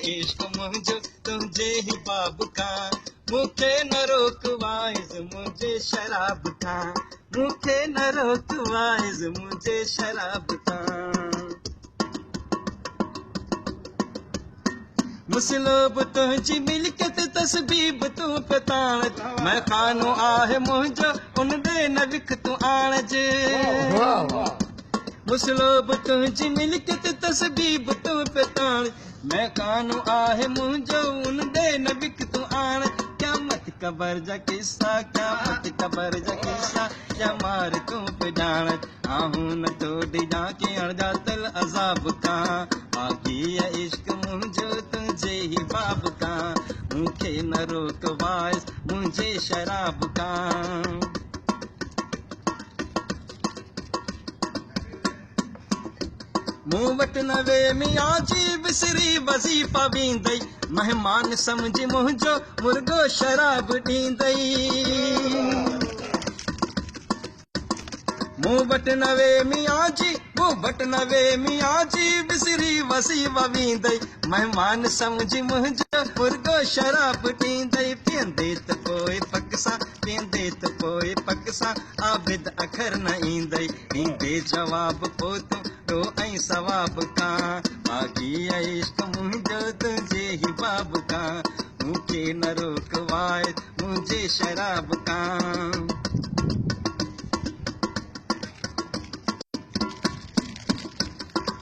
इश्क मुझे तुझे ही बाब का मुखे न रोकवाइज मुझे शराब का मुखे न रोकवाइज मुझे शराब का मुसलोब तुझी मिलकत तस्बीब तू पताण मैं खानो आहे मुझो उन दे न विख तू आणज मुसलोब तुझी मिलकत तस्बीब तू पताण मैं खानो आहे मुझो उन दे न विख तू आण क्या मत कबर जा किस्सा क्या मत कबर जा किस्सा क्या मार तू पे जान आहूं न तोड़ी जाके अणजा तल अजाब का बाकी है इश्क मुझो तुझे ही बाब का मुखे न रोकवाइस मुझे शराब का मूं वटि न वे मियां जी बिसरी वज़ीफ़ा वेंदई मेहमान सम्झी मुंहिंजो मुर्गो शराब ॾींदई मूं वटि न वे मियां जी बिसरी वज़ीफ़ा वेंदई मेहमान सम्झी मुंहिंजो मुर्गो शराब ॾींदई पीअंदे त पोइ पक सां आबिद अखर न ईंदई ईंदे जवाब पोइ तूं रो ऐं सवाब का बाक़ी इश्क मुंहिंजो तुझे ही बाब का मूंखे न रोकवाए मुझे शराब का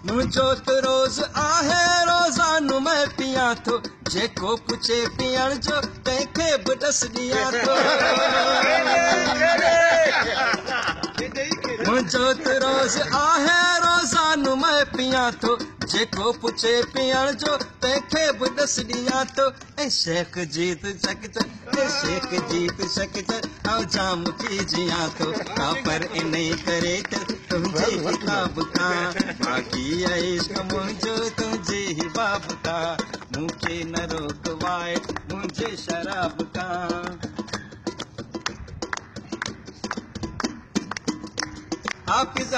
मुंहिंजो त रोज़ आहे रोज़ानो मैं पियां थो जेको पुछे पीअण जो तंहिंखे बि ॾस ॾियां थो मुंहिंजो त रोज़ आहे रोज़ानो मैं पियां थो जेको पुछे पीअण जो तंहिंखे बि ॾस ॾियां थो ऐं शेख जीत शकचर ऐं जाम थी जियां थो पर इन करे त तुंहिंजे किताब का बाक़ी इश्क मुंहिंजो तुंहिंजे ही बाब का मूंखे न रोकवाए मुंहिंजे शराब का हाफिज़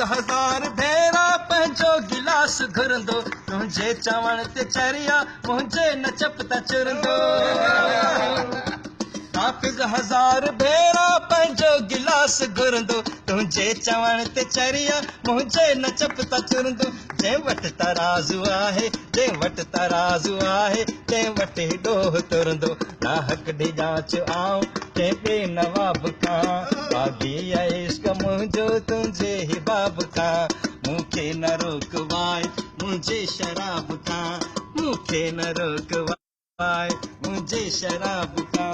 हज़ार भेरा पंहिंजो गिलास घुरंदो तुंहिंजे चवण ते चरिया मुंहिंजे न चपता चुरंदो हाफिज़ हज़ार भेरा पंहिंजो गिलास घुरंदो तुंहिंजे चवण ते चरिया मुंहिंजे न चपता चुरंदो जंहिं वटि तराज़ू आहे तंहिं वटि ॾोह तुरंदो ना हक़ ॾे जांच आऊं तंहिं ॿिए नवाब खां बाग़ी इश्क मुंहिंजो तुंहिंजे ही बाब का मूंखे न रोकवाए मुंहिंजे शराब का मूंखे न रोकवाए मुंहिंजे शराब का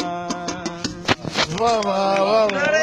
वाह वाह वाह